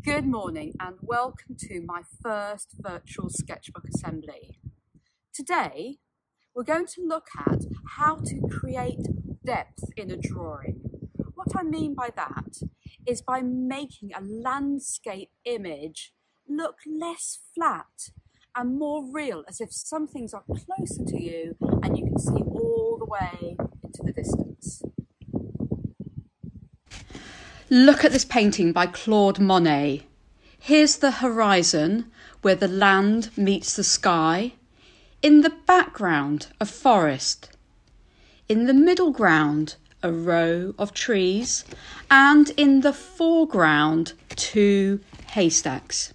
Good morning and welcome to my first virtual sketchbook assembly. Today we're going to look at how to create depth in a drawing. What I mean by that is by making a landscape image look less flat and more real, as if some things are closer to you and you can see all the way into the distance. Look at this painting by Claude Monet. Here's the horizon where the land meets the sky. In the background, a forest. In the middle ground, a row of trees. And in the foreground, 2 haystacks.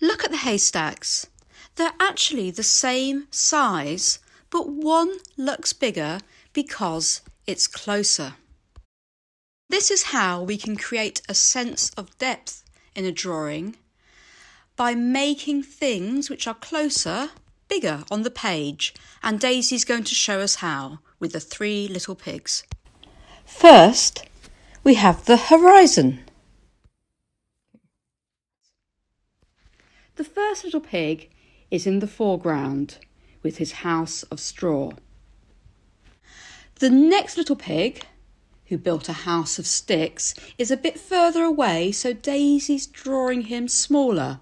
Look at the haystacks. They're actually the same size, but one looks bigger because it's closer. This is how we can create a sense of depth in a drawing by making things which are closer bigger on the page, and Daisy's going to show us how with the 3 little pigs. First, we have the horizon. The first little pig is in the foreground with his house of straw. The next little pig, who built a house of sticks, is a bit further away, so Daisy's drawing him smaller.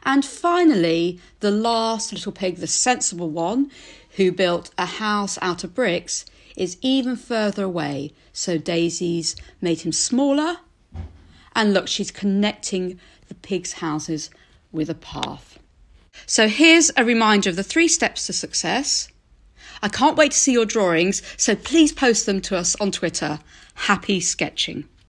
And finally, the last little pig, the sensible one, who built a house out of bricks, is even further away, so Daisy's made him smaller. And look, she's connecting the pigs' houses with a path. So here's a reminder of the 3 steps to success. I can't wait to see your drawings, so please post them to us on Twitter. Happy sketching.